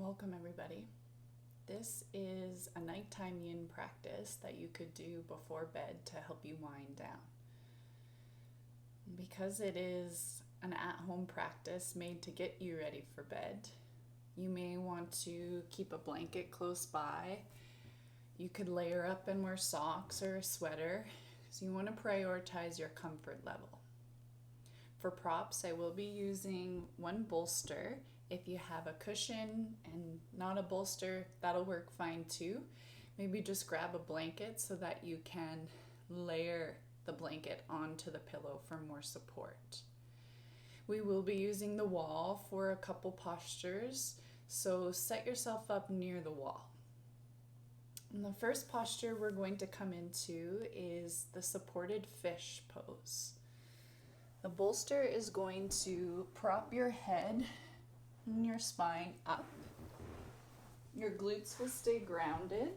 Welcome, everybody. This is a nighttime yin practice that you could do before bed to help you wind down. Because it is an at-home practice made to get you ready for bed, you may want to keep a blanket close by. You could layer up and wear socks or a sweater, so you want to prioritize your comfort level. For props, I will be using one bolster. If you have a cushion and not a bolster, that'll work fine too. Maybe just grab a blanket so that you can layer the blanket onto the pillow for more support. We will be using the wall for a couple postures, so set yourself up near the wall. And the first posture we're going to come into is the supported fish pose. The bolster is going to prop your head and your spine up. Your glutes will stay grounded.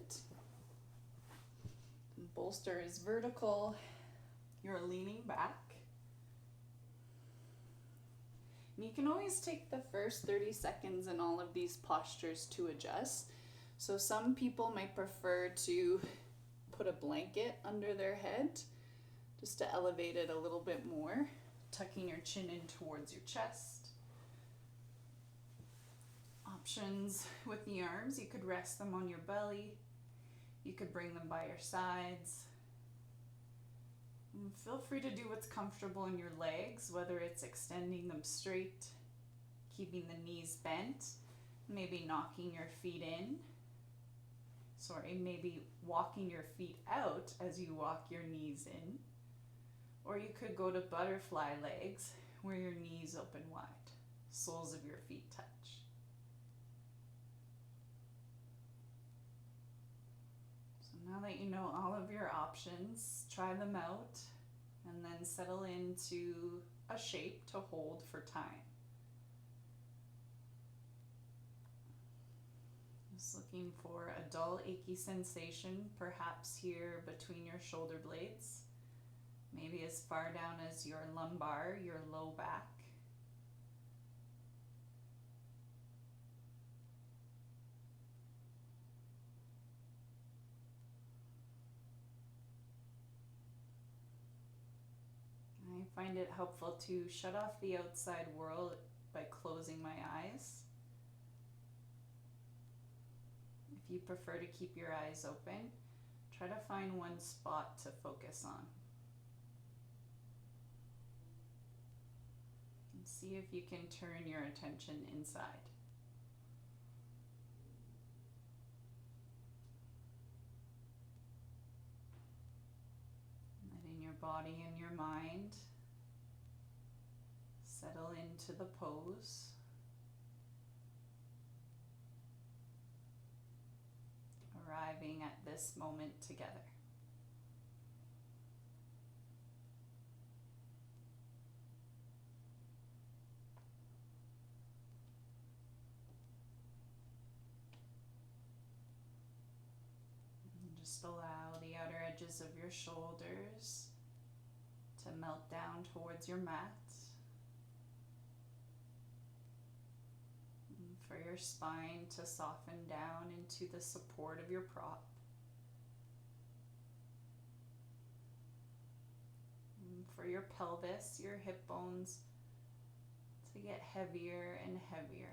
The bolster is vertical. You're leaning back. And you can always take the first 30 seconds in all of these postures to adjust. So some people might prefer to put a blanket under their head just to elevate it a little bit more, tucking your chin in towards your chest. Options with the arms, you could rest them on your belly. You could bring them by your sides. And feel free to do what's comfortable in your legs, whether it's extending them straight, keeping the knees bent, maybe knocking your feet in. Maybe walking your feet out as you walk your knees in. Or you could go to butterfly legs, where your knees open wide, soles of your feet touch. So now that you know all of your options, try them out and then settle into a shape to hold for time. Just looking for a dull, achy sensation, perhaps here between your shoulder blades. Maybe as far down as your lumbar, your low back. I find it helpful to shut off the outside world by closing my eyes. If you prefer to keep your eyes open, try to find one spot to focus on. See if you can turn your attention inside. Letting your body and your mind settle into the pose. Arriving at this moment together. Just allow the outer edges of your shoulders to melt down towards your mat. And for your spine to soften down into the support of your prop. And for your pelvis, your hip bones to get heavier and heavier.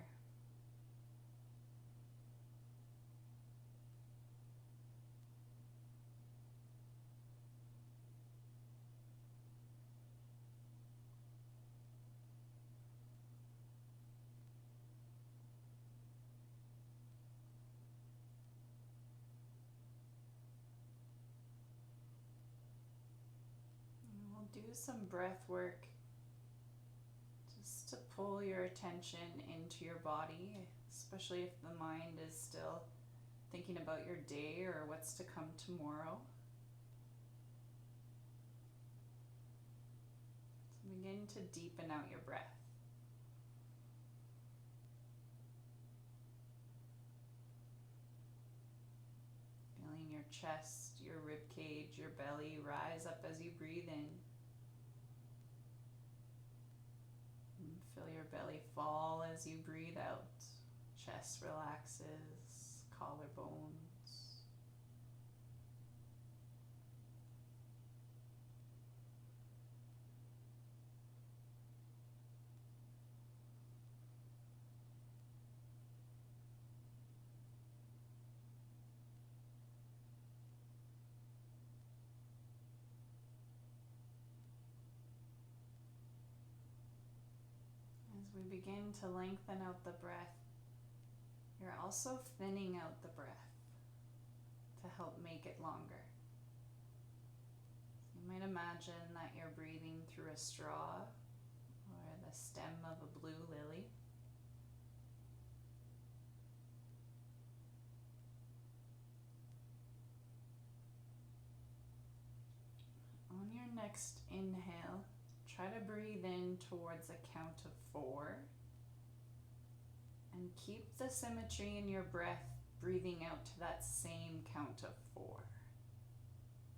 Do some breath work just to pull your attention into your body, especially if the mind is still thinking about your day or what's to come tomorrow. So begin to deepen out your breath. Feeling your chest, your rib cage, your belly rise up as you breathe in. Feel your belly fall as you breathe out, Chest relaxes, collarbones. As we begin to lengthen out the breath, you're also thinning out the breath to help make it longer. So you might imagine that you're breathing through a straw or the stem of a blue lily. On your next inhale, try to breathe in towards a count of 4 and keep the symmetry in your breath, breathing out to that same count of 4.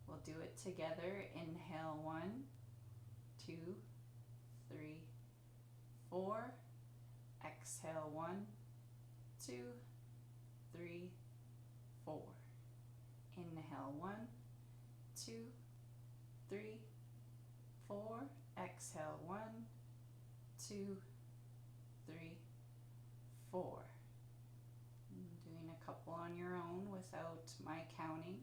We'll do it together. Inhale 1, 2, 3, 4. Exhale 1, 2, 3, 4. Inhale 1, 2, 3, 4. Exhale 1, 2, 3, 4. Doing a couple on your own without my counting.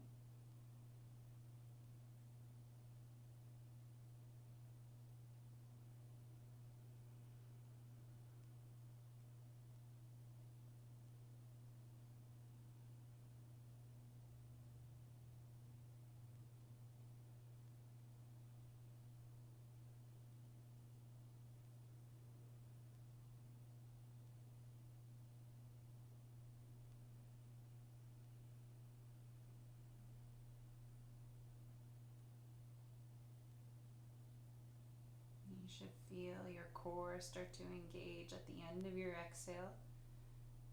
You should feel your core start to engage at the end of your exhale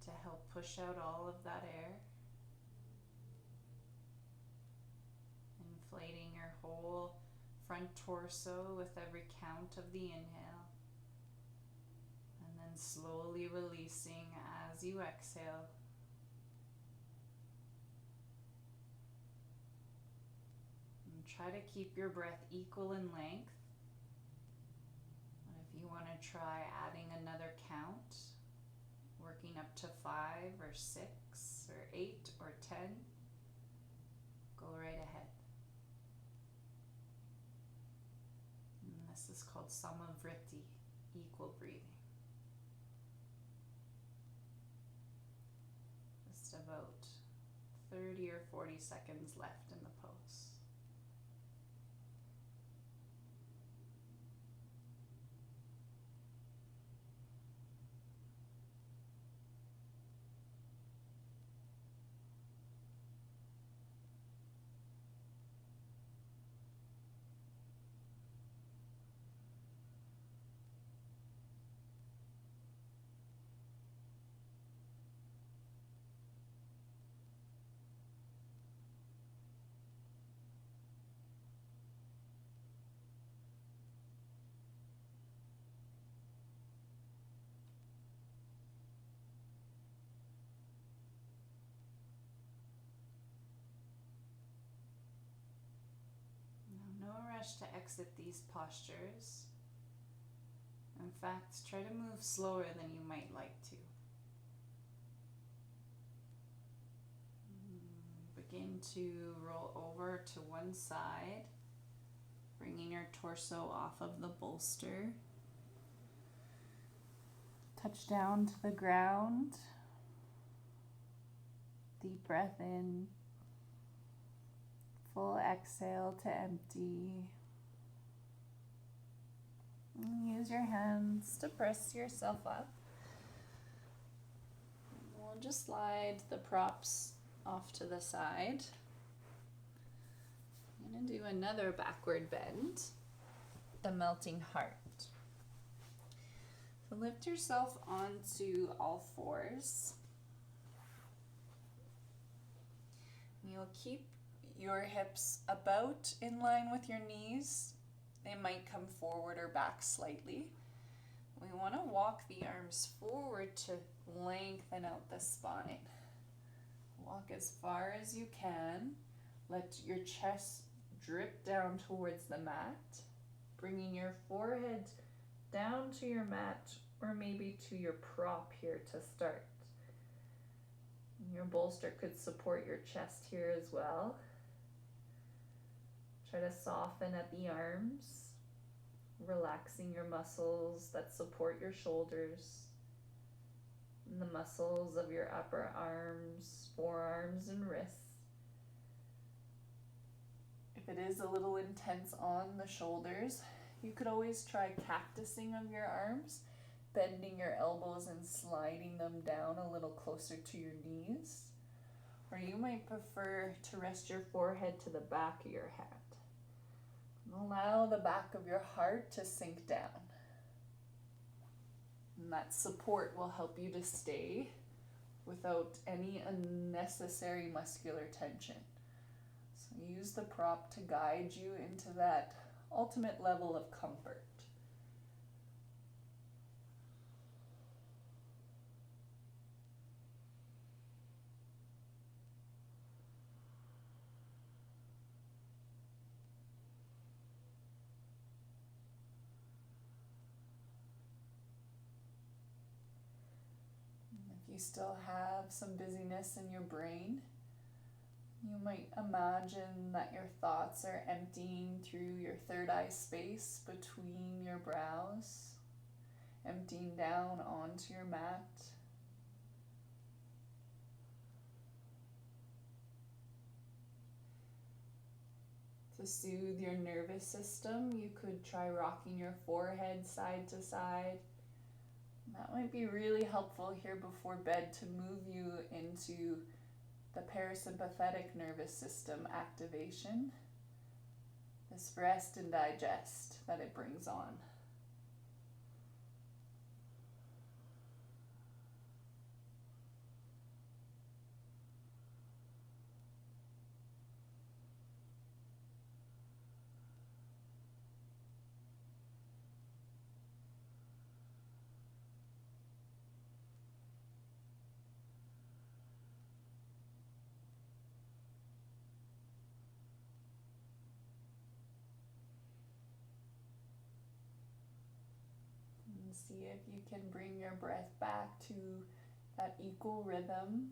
to help push out all of that air. Inflating your whole front torso with every count of the inhale. And then slowly releasing as you exhale. And try to keep your breath equal in length. You want to try adding another count, working up to 5 or 6 or 8 or 10. Go right ahead. And this is called samavriti, equal breathing. Just about 30 or 40 seconds left in the pose. No rush to exit these postures. In fact, try to move slower than you might like to. Begin to roll over to one side, bringing your torso off of the bolster. Touch down to the ground. Deep breath in. Full exhale to empty. And use your hands to press yourself up. We'll just slide the props off to the side. I'm going to do another backward bend, the melting heart. So lift yourself onto all fours. You'll keep your hips about in line with your knees. They might come forward or back slightly. We want to walk the arms forward to lengthen out the spine. Walk as far as you can. Let your chest drip down towards the mat, bringing your forehead down to your mat or maybe to your prop here to start. Your bolster could support your chest here as well. Try to soften at the arms, relaxing your muscles that support your shoulders, and the muscles of your upper arms, forearms, and wrists. If it is a little intense on the shoulders, you could always try cactusing of your arms, bending your elbows and sliding them down a little closer to your knees. Or you might prefer to rest your forehead to the back of your head. Allow the back of your heart to sink down. And that support will help you to stay without any unnecessary muscular tension. So use the prop to guide you into that ultimate level of comfort. You still have some busyness in your brain. You might imagine that your thoughts are emptying through your third eye space between your brows, emptying down onto your mat. To soothe your nervous system, you could try rocking your forehead side to side. That might be really helpful here before bed to move you into the parasympathetic nervous system activation, this rest and digest that it brings on. See if you can bring your breath back to that equal rhythm.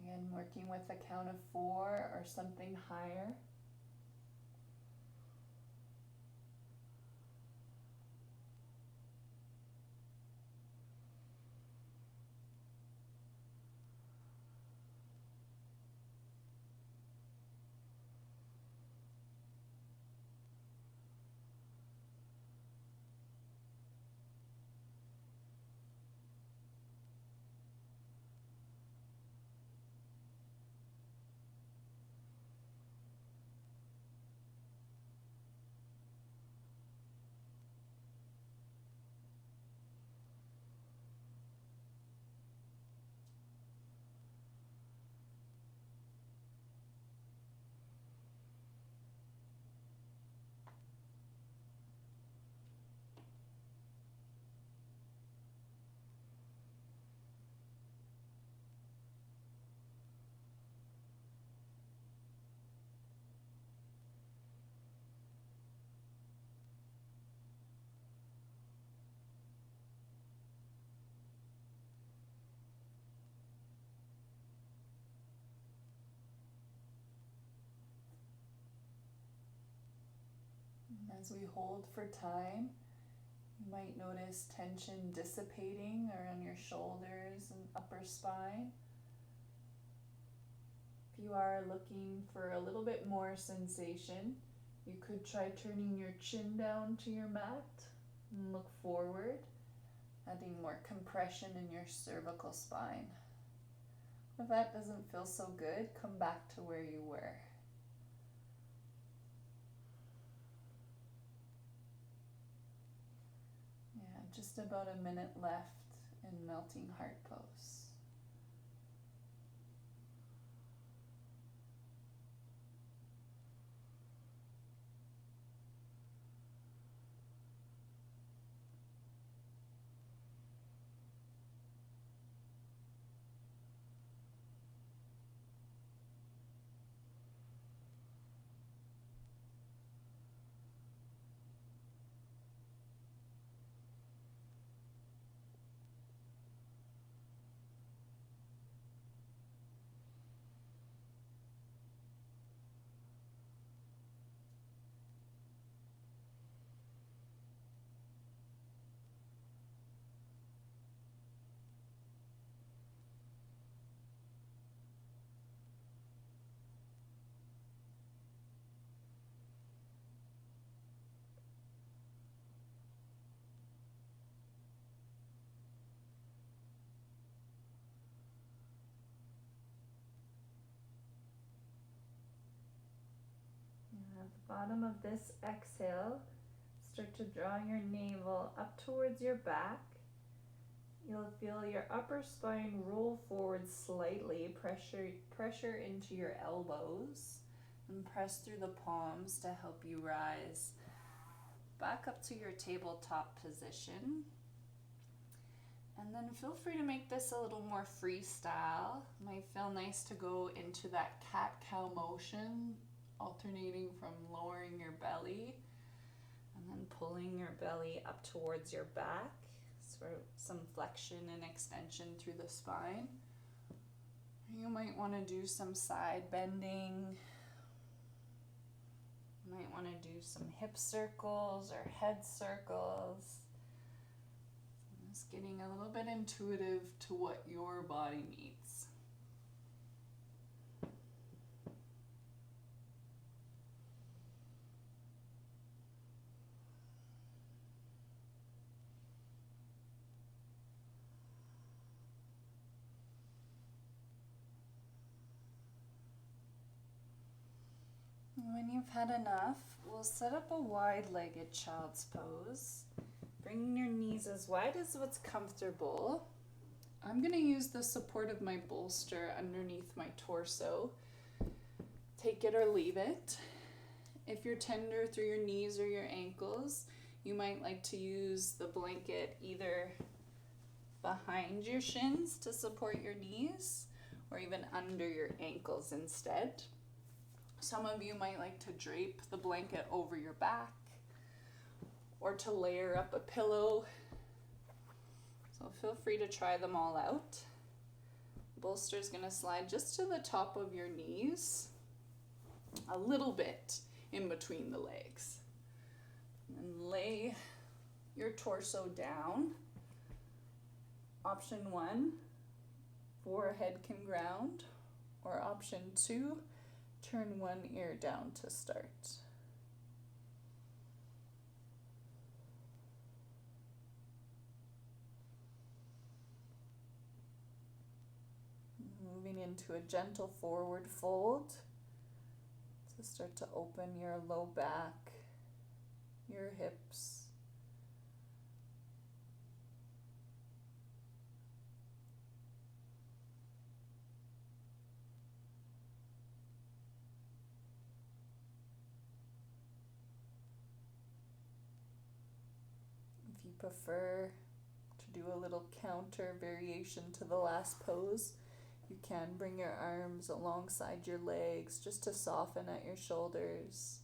Again, working with a count of 4 or something higher. As we hold for time, you might notice tension dissipating around your shoulders and upper spine. If you are looking for a little bit more sensation, you could try turning your chin down to your mat and look forward, adding more compression in your cervical spine. If that doesn't feel so good, come back to where you were. Just about a minute left in melting heart pose. At the bottom of this exhale, start to draw your navel up towards your back. You'll feel your upper spine roll forward slightly, pressure into your elbows, and press through the palms to help you rise back up to your tabletop position. And then feel free to make this a little more freestyle. Might feel nice to go into that cat-cow motion, alternating from lowering your belly and then pulling your belly up towards your back. For some flexion and extension through the spine. You might want to do some side bending. You might want to do some hip circles or head circles. Just getting a little bit intuitive to what your body needs. When you've had enough, we'll set up a wide-legged child's pose. Bring your knees as wide as what's comfortable. I'm going to use the support of my bolster underneath my torso. Take it or leave it. If you're tender through your knees or your ankles, you might like to use the blanket either behind your shins to support your knees or even under your ankles instead. Some of you might like to drape the blanket over your back or to layer up a pillow. So feel free to try them all out. Bolster is going to slide just to the top of your knees, a little bit in between the legs. And lay your torso down. Option 1, forehead can ground, or option 2, turn one ear down to start. Moving into a gentle forward fold to start to open your low back, your hips. If you prefer to do a little counter variation to the last pose, you can bring your arms alongside your legs just to soften at your shoulders.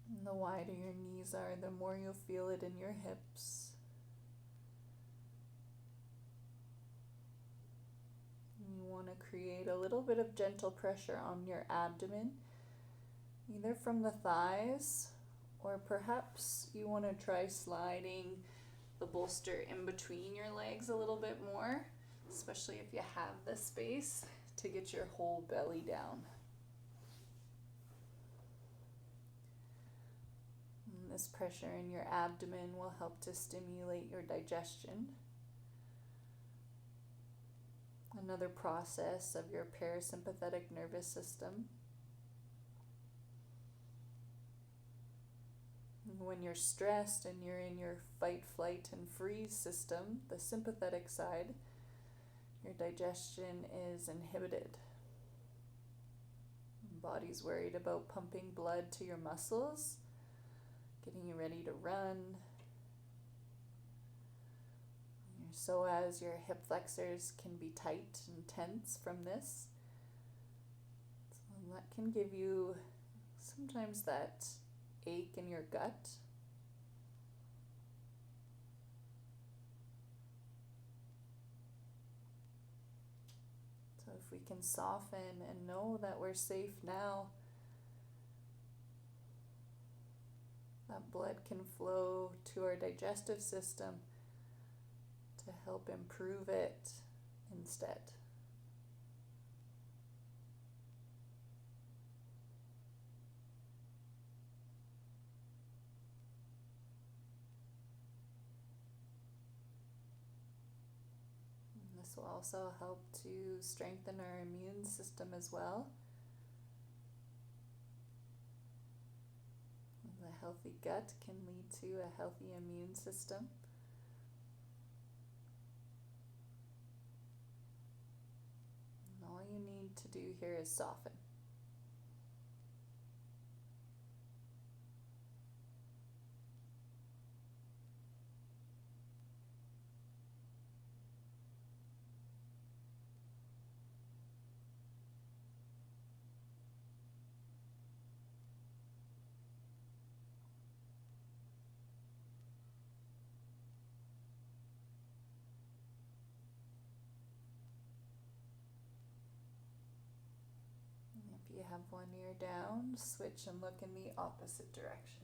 And the wider your knees are, the more you'll feel it in your hips. You want to create a little bit of gentle pressure on your abdomen, either from the thighs, or perhaps you want to try sliding the bolster in between your legs a little bit more, especially if you have the space to get your whole belly down. And this pressure in your abdomen will help to stimulate your digestion. Another process of your parasympathetic nervous system. When you're stressed and you're in your fight, flight, and freeze system, the sympathetic side, your digestion is inhibited. The body's worried about pumping blood to your muscles, getting you ready to run. Your psoas, your hip flexors, can be tight and tense from this. So that can give you sometimes that ache in your gut. So if we can soften and know that we're safe now, that blood can flow to our digestive system to help improve it instead. This will also help to strengthen our immune system as well. A healthy gut can lead to a healthy immune system. And all you need to do here is soften. If you have one ear down, switch and look in the opposite direction.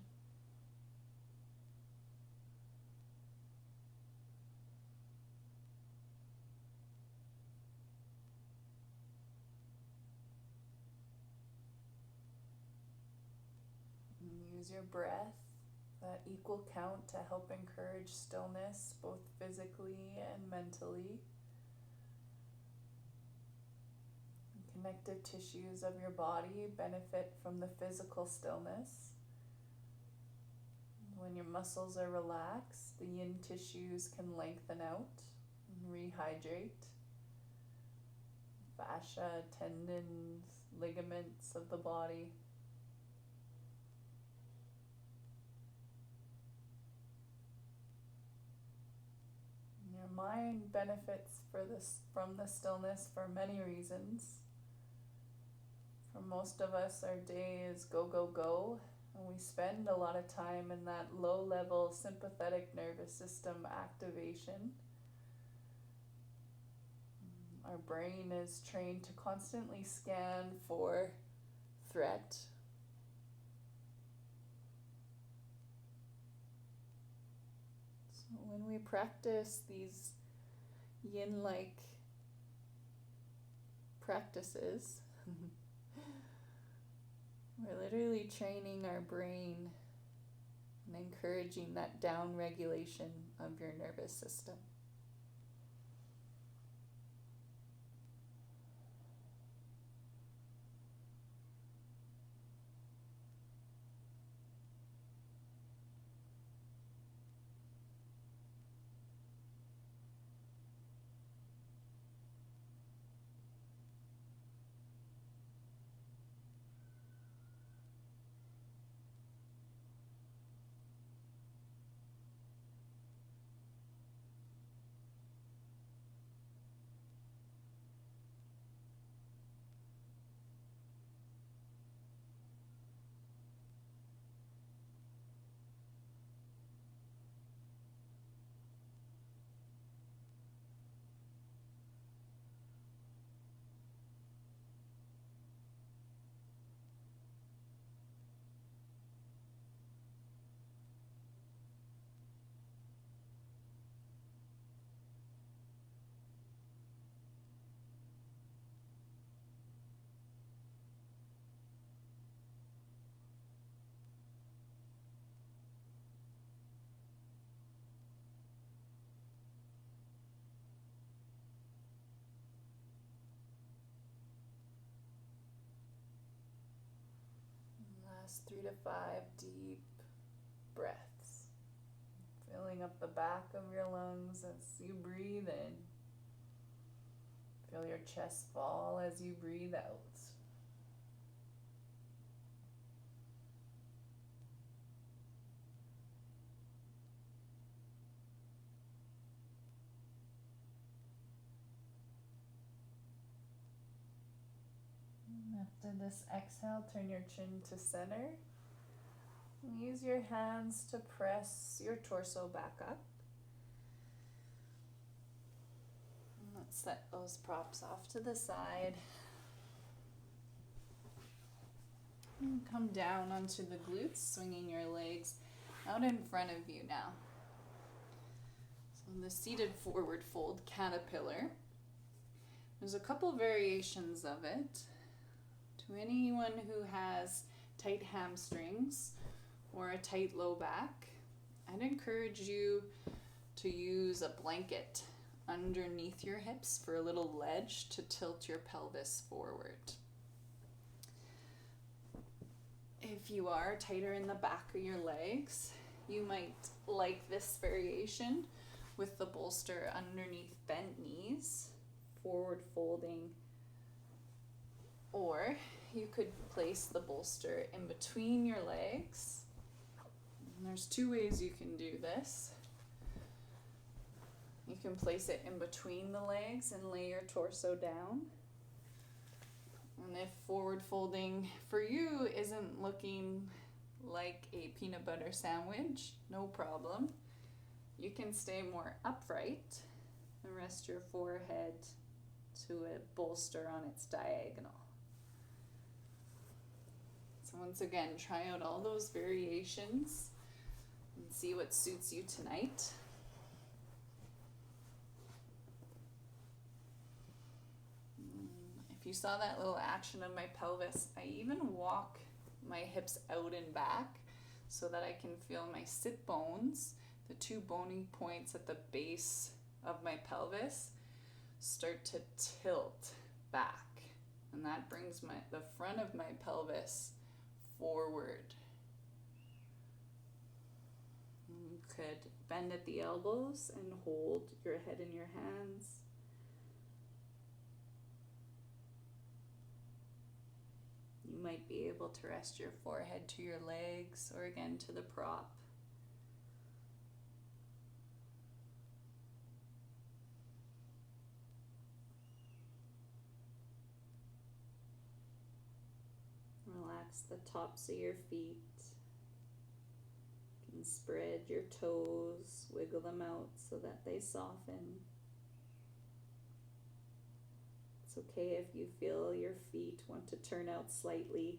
And use your breath, that equal count, to help encourage stillness, both physically and mentally. Connective tissues of your body benefit from the physical stillness. When your muscles are relaxed, the yin tissues can lengthen out and rehydrate. Fascia, tendons, ligaments of the body. Your mind benefits from the stillness for many reasons. For most of us, our day is go, go, go, and we spend a lot of time in that low-level sympathetic nervous system activation. Our brain is trained to constantly scan for threat. So when we practice these yin-like practices, we're literally training our brain and encouraging that down regulation of your nervous system. Last 3 to 5 deep breaths, filling up the back of your lungs as you breathe in. Feel your chest fall as you breathe out. After this exhale, turn your chin to center. And use your hands to press your torso back up. And let's set those props off to the side. And come down onto the glutes, swinging your legs out in front of you now. So in the seated forward fold caterpillar, there's a couple variations of it. To anyone who has tight hamstrings or a tight low back, I'd encourage you to use a blanket underneath your hips for a little ledge to tilt your pelvis forward. If you are tighter in the back of your legs, you might like this variation with the bolster underneath bent knees, forward folding, or you could place the bolster in between your legs. And there's two ways you can do this. You can place it in between the legs and lay your torso down. And if forward folding for you isn't looking like a peanut butter sandwich, no problem. You can stay more upright and rest your forehead to a bolster on its diagonal. So once again, try out all those variations and see what suits you tonight. If you saw that little action of my pelvis, I even walk my hips out and back so that I can feel my sit bones, the two bony points at the base of my pelvis, start to tilt back. And that brings the front of my pelvis forward. You could bend at the elbows and hold your head in your hands. You might be able to rest your forehead to your legs or again to the prop. Relax the tops of your feet. You can spread your toes, wiggle them out so that they soften. It's okay if you feel your feet want to turn out slightly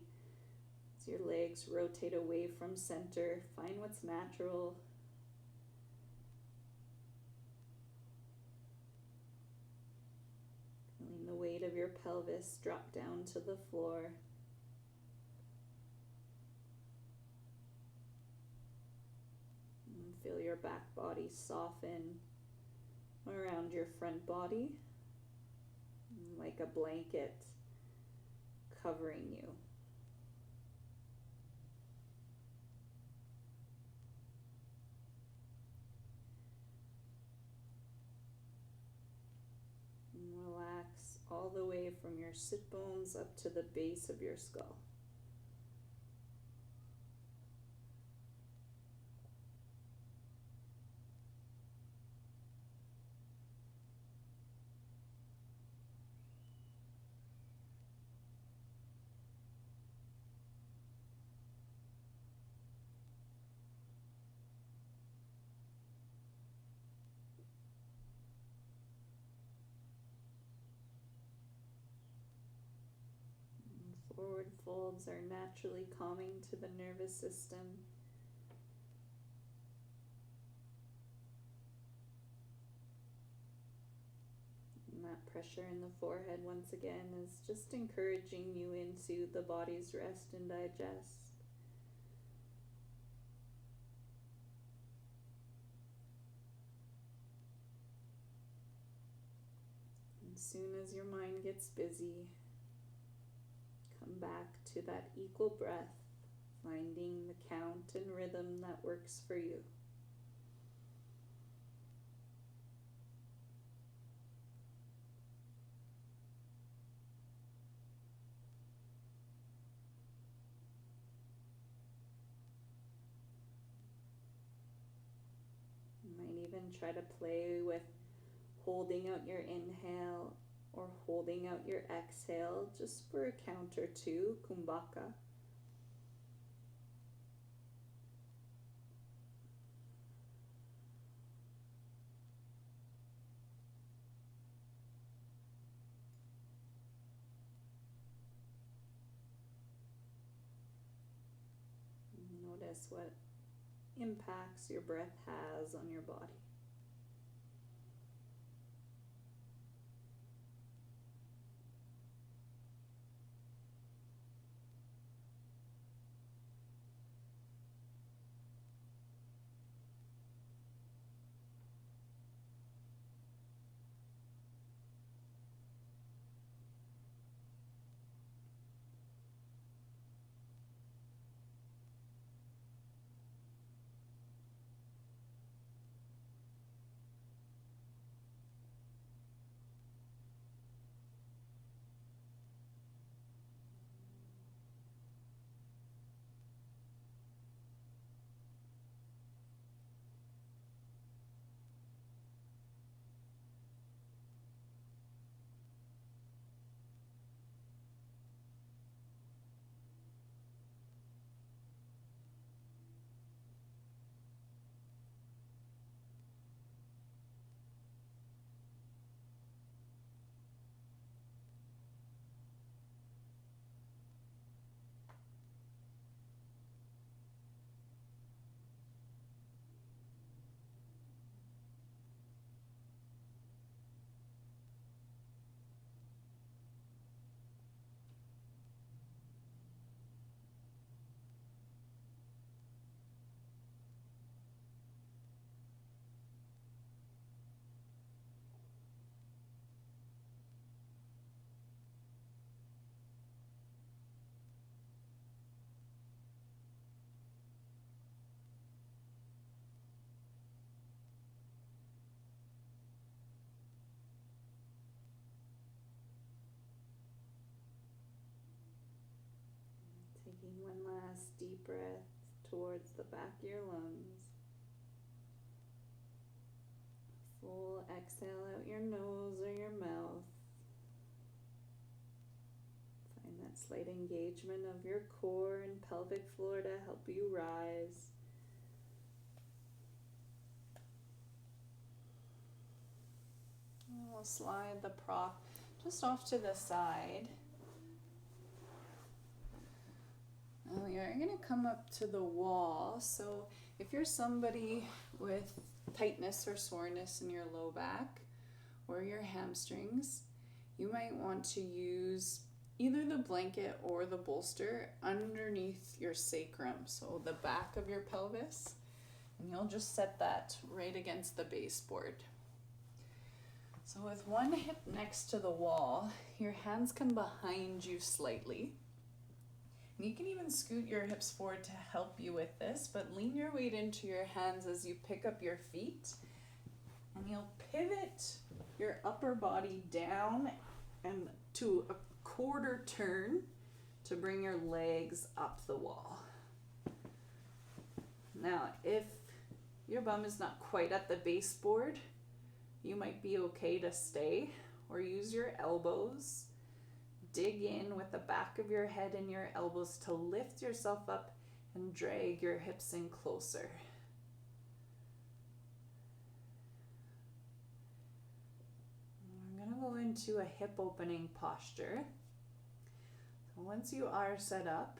as your legs rotate away from center. Find what's natural. Feeling the weight of your pelvis drop down to the floor. And feel your back body soften around your front body, like a blanket covering you. And relax all the way from your sit bones up to the base of your skull. Forward folds are naturally calming to the nervous system. And that pressure in the forehead once again is just encouraging you into the body's rest and digest. And as soon as your mind gets busy, come back to that equal breath, finding the count and rhythm that works for you. You might even try to play with holding out your inhale or holding out your exhale just for a count or two, kumbhaka. Notice what impacts your breath has on your body. Taking one last deep breath towards the back of your lungs. Full exhale out your nose or your mouth. Find that slight engagement of your core and pelvic floor to help you rise. We'll slide the prop just off to the side. Now we are going to come up to the wall. So if you're somebody with tightness or soreness in your low back or your hamstrings, you might want to use either the blanket or the bolster underneath your sacrum, so the back of your pelvis, and you'll just set that right against the baseboard. So with one hip next to the wall, your hands come behind you slightly. And you can even scoot your hips forward to help you with this, but lean your weight into your hands as you pick up your feet, and you'll pivot your upper body down and to a quarter turn to bring your legs up the wall. Now, if your bum is not quite at the baseboard, you might be okay to stay or use your elbows. Dig in with the back of your head and your elbows to lift yourself up and drag your hips in closer. We're going to go into a hip opening posture. So once you are set up,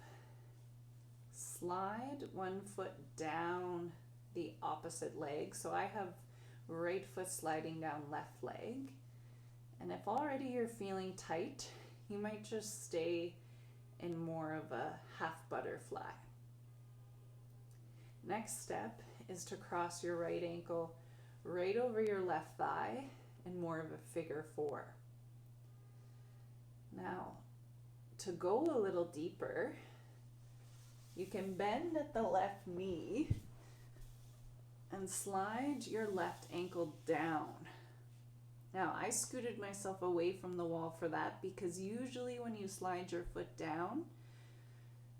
slide one foot down the opposite leg. So I have right foot sliding down left leg. And if already you're feeling tight, you might just stay in more of a half butterfly. Next step is to cross your right ankle right over your left thigh in more of a figure four. Now, to go a little deeper, you can bend at the left knee and slide your left ankle down. Now, I scooted myself away from the wall for that because usually when you slide your foot down,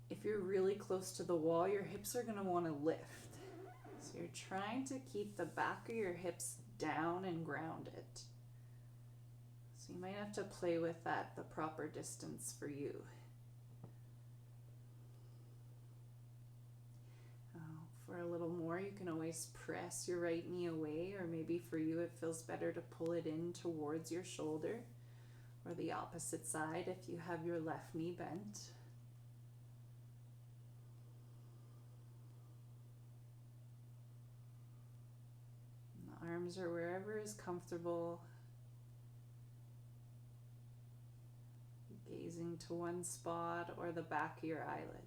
if you're really close to the wall, your hips are going to want to lift. So you're trying to keep the back of your hips down and grounded. So you might have to play with that, the proper distance for you. For a little more, you can always press your right knee away, or maybe for you it feels better to pull it in towards your shoulder, or the opposite side if you have your left knee bent. And the arms are wherever is comfortable, gazing to one spot or the back of your eyelids.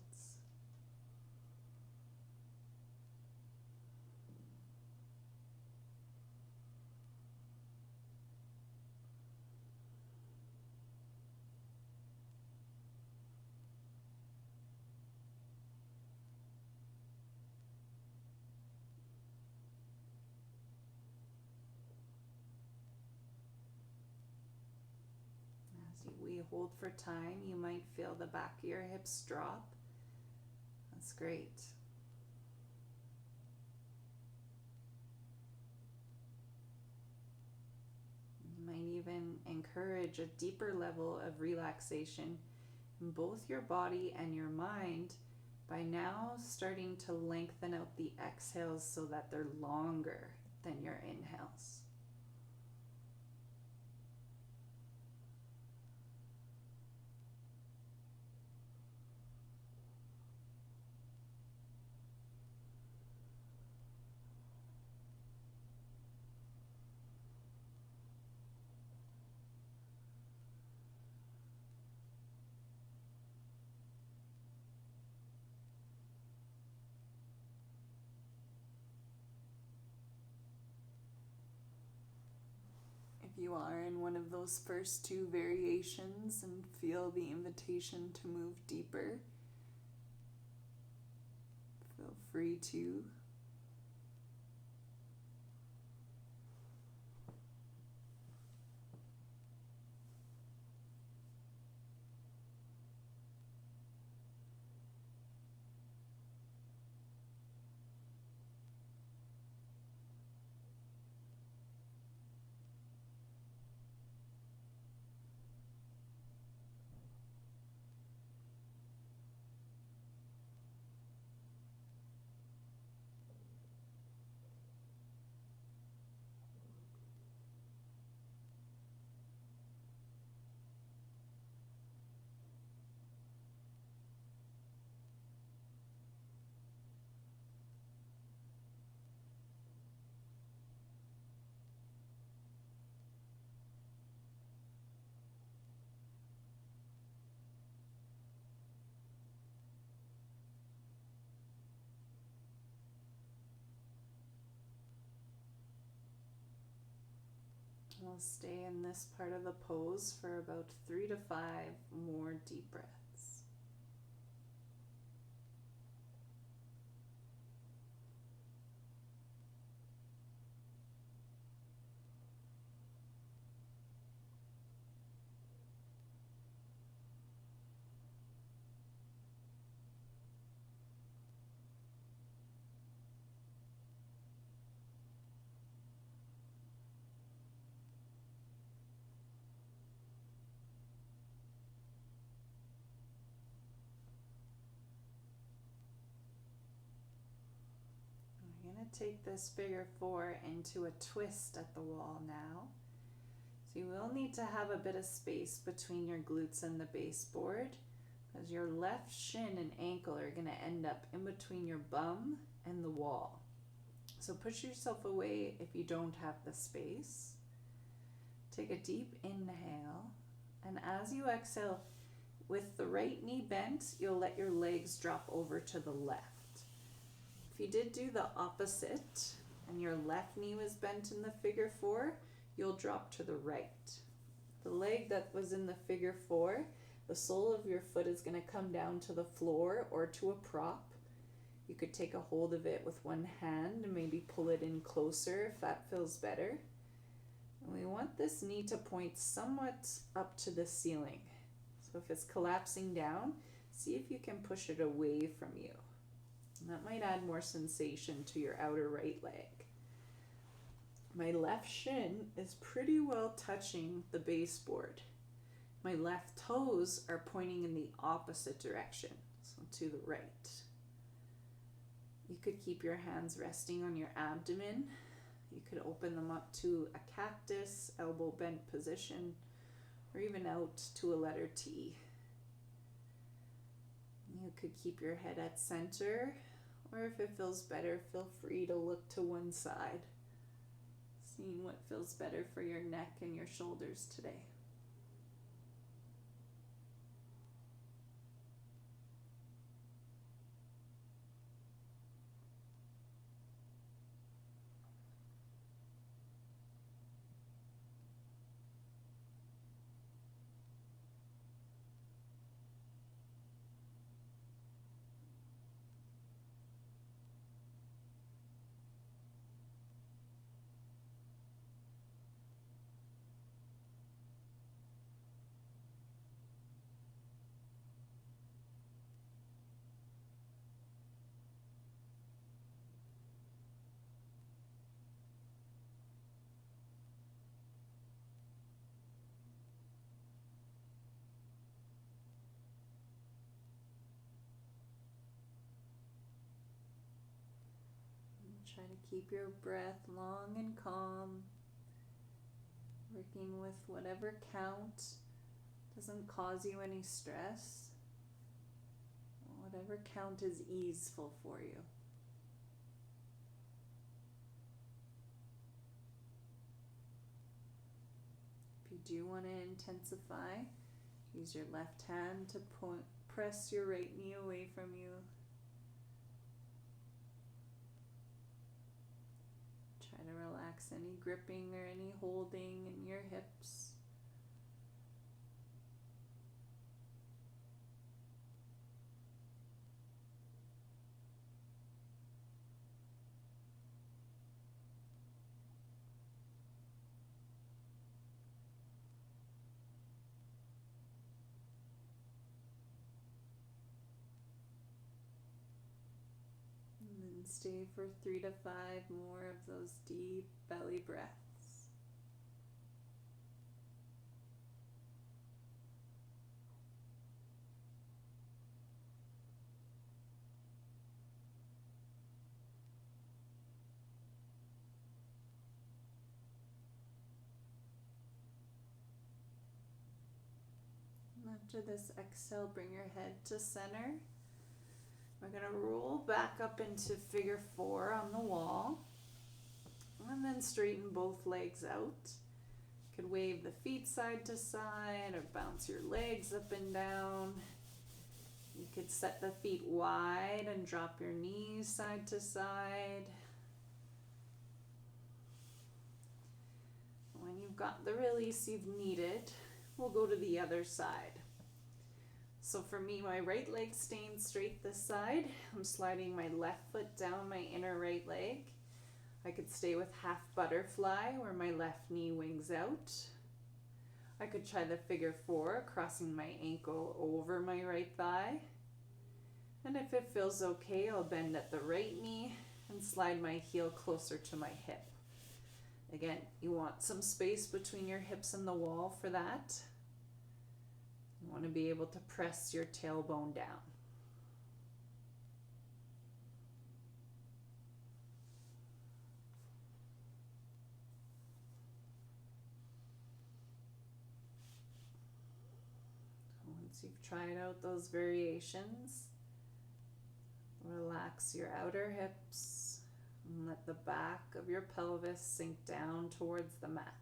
We hold for time, you might feel the back of your hips drop. That's great. You might even encourage a deeper level of relaxation in both your body and your mind by now starting to lengthen out the exhales so that they're longer than your inhales. If you are in one of those first two variations and feel the invitation to move deeper, feel free to. We'll stay in this part of the pose for about 3 to 5 more deep breaths. We're going to take this figure 4 into a twist at the wall now. So you will need to have a bit of space between your glutes and the baseboard, because your left shin and ankle are going to end up in between your bum and the wall. So push yourself away if you don't have the space. Take a deep inhale, and as you exhale, with the right knee bent, you'll let your legs drop over to the left. If you did do the opposite and your left knee was bent in the figure 4, you'll drop to the right. The leg that was in the figure 4, the sole of your foot is going to come down to the floor or to a prop. You could take a hold of it with one hand and maybe pull it in closer if that feels better. And we want this knee to point somewhat up to the ceiling. So if it's collapsing down, see if you can push it away from you. And that might add more sensation to your outer right leg. My left shin is pretty well touching the baseboard. My left toes are pointing in the opposite direction, so to the right. You could keep your hands resting on your abdomen. You could open them up to a cactus, elbow bent position, or even out to a letter T. You could keep your head at center, or if it feels better, feel free to look to one side, seeing what feels better for your neck and your shoulders today. Try to keep your breath long and calm, working with whatever count doesn't cause you any stress, whatever count is easeful for you. If you do want to intensify, use your left hand to press your right knee away from you. Try to relax any gripping or any holding in your hips. And then stay for 3 to 5 more of those deep belly breaths. And after this exhale, bring your head to center. We're going to roll back up into figure 4 on the wall, and then straighten both legs out. You could wave the feet side to side or bounce your legs up and down. You could set the feet wide and drop your knees side to side. When you you've got the release you've needed, we'll go to the other side. So for me, my right leg staying straight this side. I'm sliding my left foot down my inner right leg. I could stay with half butterfly where my left knee wings out. I could try the figure 4, crossing my ankle over my right thigh. And if it feels okay, I'll bend at the right knee and slide my heel closer to my hip. Again, you want some space between your hips and the wall for that. You want to be able to press your tailbone down. Once you've tried out those variations, relax your outer hips and let the back of your pelvis sink down towards the mat.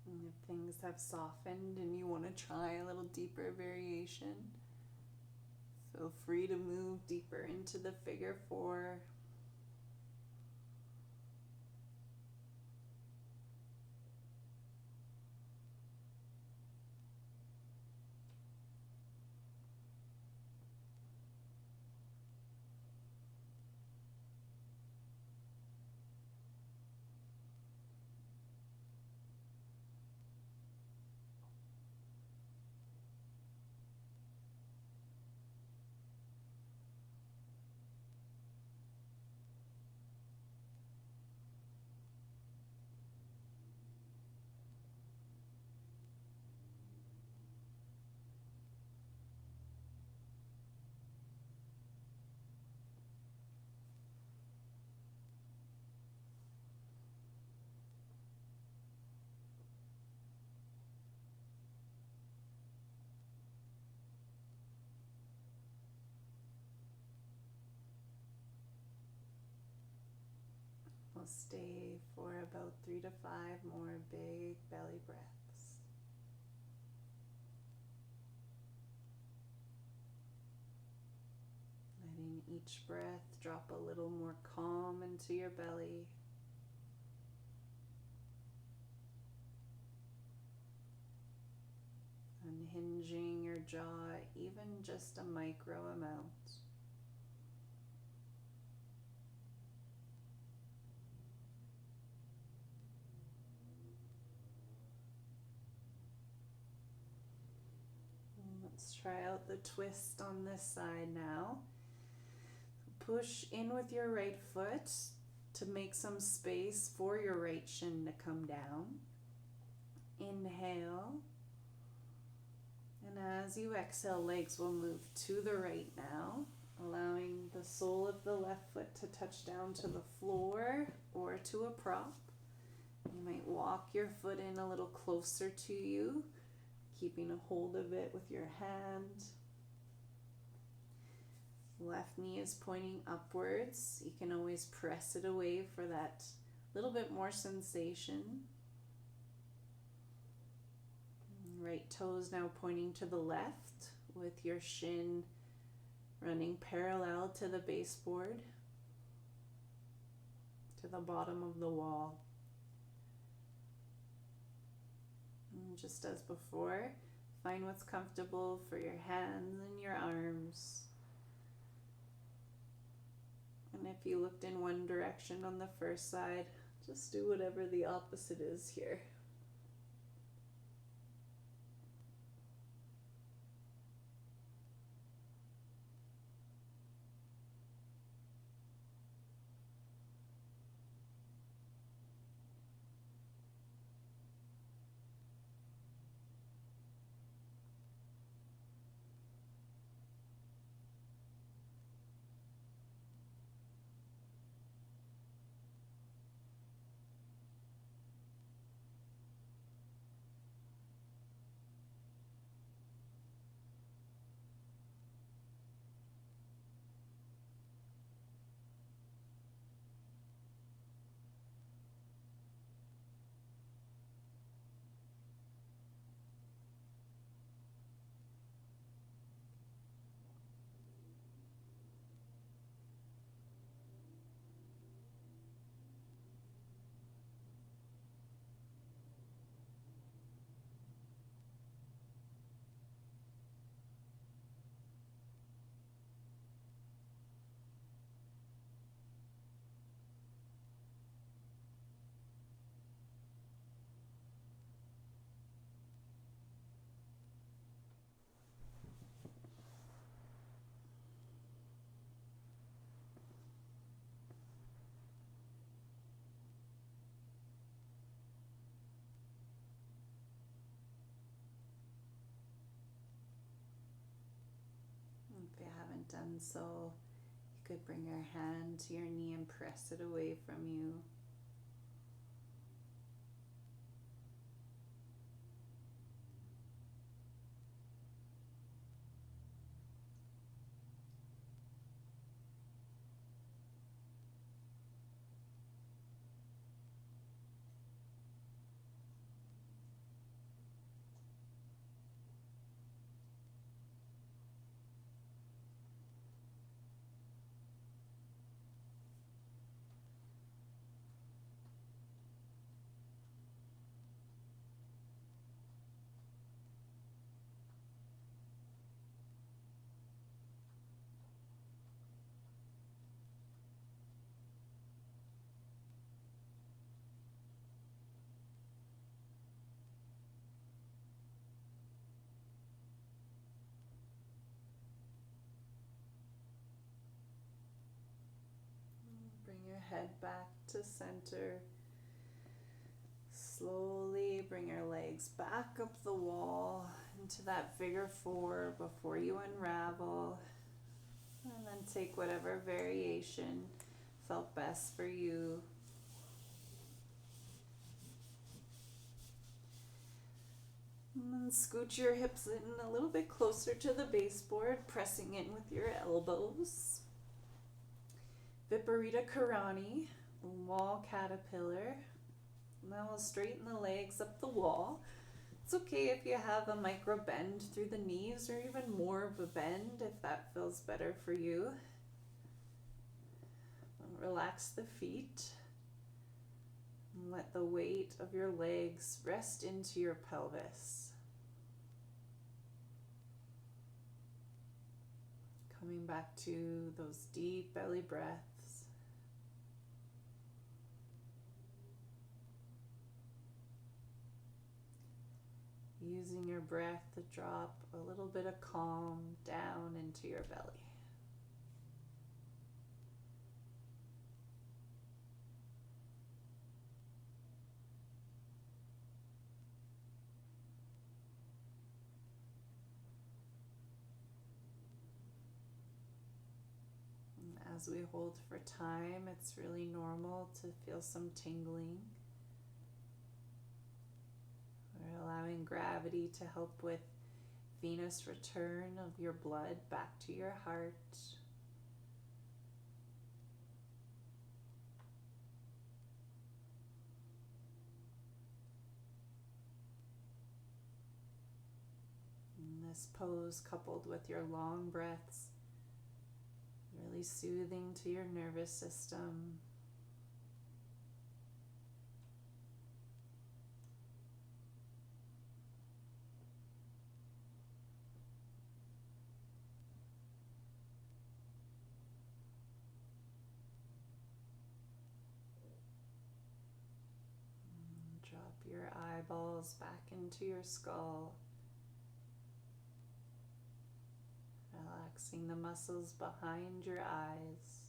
And if things have softened and you want to try a little deeper variation, feel free to move deeper into the figure 4. We'll stay for about 3 to 5 more big belly breaths. Letting each breath drop a little more calm into your belly. Unhinging your jaw even just a micro amount. Let's try out the twist on this side now. Push in with your right foot to make some space for your right shin to come down. Inhale. And as you exhale, legs will move to the right now, allowing the sole of the left foot to touch down to the floor or to a prop. You might walk your foot in a little closer to you, keeping a hold of it with your hand. Left knee is pointing upwards. You can always press it away for that little bit more sensation. Right toe is now pointing to the left with your shin running parallel to the baseboard, to the bottom of the wall. And just as before, find what's comfortable for your hands and your arms. if you looked in one direction on the first side, just do whatever the opposite is here. If you haven't done so, you could bring your hand to your knee and press it away from you. Bring your head back to center. Slowly bring your legs back up the wall into that figure four before you unravel. And then take whatever variation felt best for you. And then scoot your hips in a little bit closer to the baseboard, pressing in with your elbows. Viparita Karani, wall caterpillar. Now we'll straighten the legs up the wall. It's okay if you have a micro bend through the knees or even more of a bend if that feels better for you. Relax the feet and let the weight of your legs rest into your pelvis. Coming back to those deep belly breaths. Using your breath to drop a little bit of calm down into your belly. And as we hold for time, it's really normal to feel some tingling. We're allowing gravity to help with venous return of your blood back to your heart. And this pose, coupled with your long breaths, really soothing to your nervous system. your eyeballs back into your skull, relaxing the muscles behind your eyes.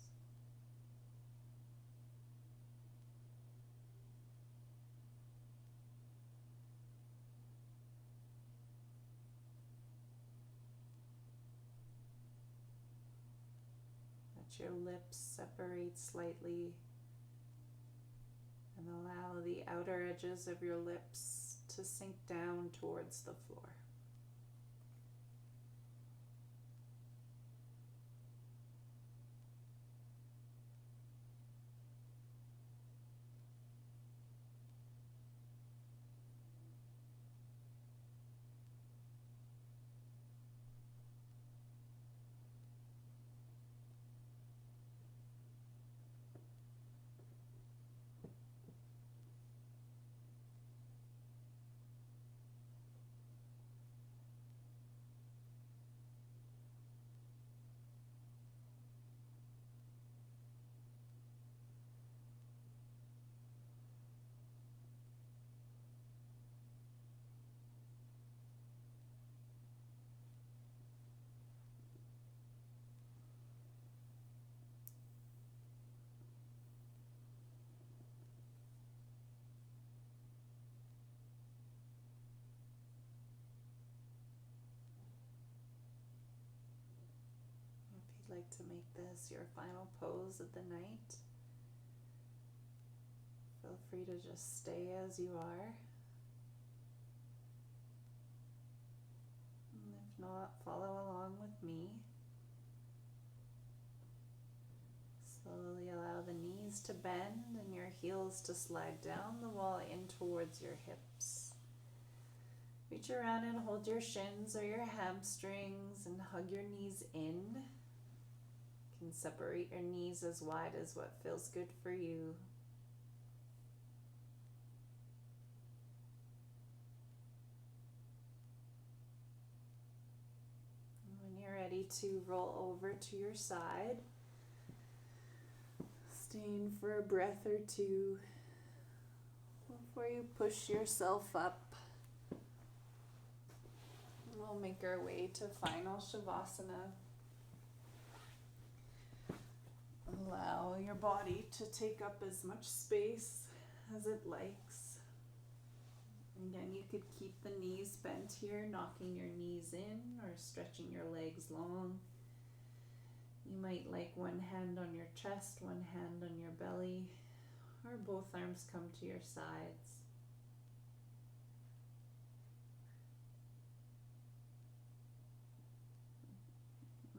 Let your lips separate slightly and allow the outer edges of your lips to sink down towards the floor. If you'd like to make this your final pose of the night, feel free to just stay as you are. And if not, follow along with me. Slowly allow the knees to bend and your heels to slide down the wall in towards your hips. Reach around and hold your shins or your hamstrings and hug your knees in. You can separate your knees as wide as what feels good for you. And when you're ready to roll over to your side, staying for a breath or two before you push yourself up. We'll make our way to final Shavasana. Allow your body to take up as much space as it likes. Again, you could keep the knees bent here, knocking your knees in or stretching your legs long. You might like one hand on your chest, one hand on your belly, or both arms come to your sides.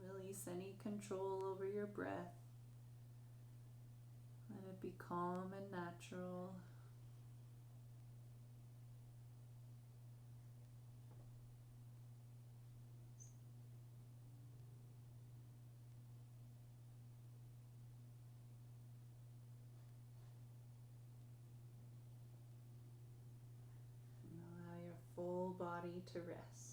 Release any control over your breath. Let it be calm and natural. And allow your full body to rest.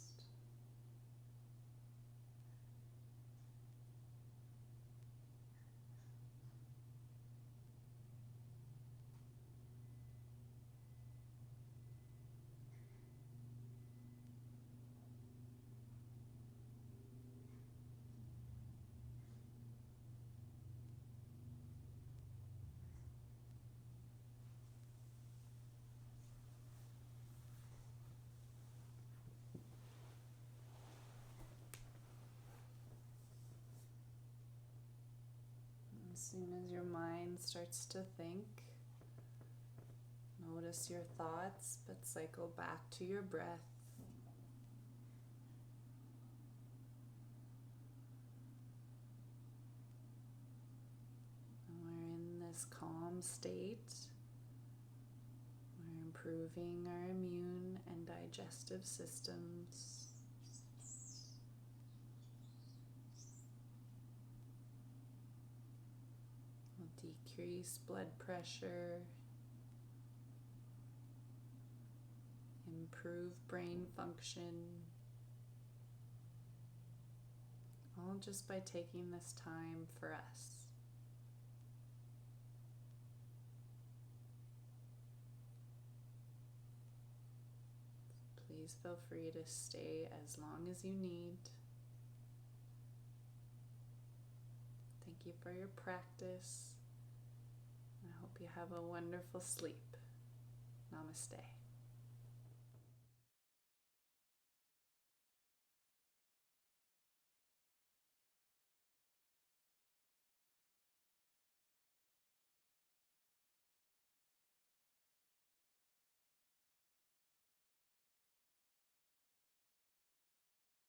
As soon as your mind starts to think, notice your thoughts, but cycle back to your breath. And we're in this calm state. We're improving our immune and digestive systems. Decrease blood pressure, improve brain function, all just by taking this time for us. Please feel free to stay as long as you need. Thank you for your practice. I hope you have a wonderful sleep. Namaste.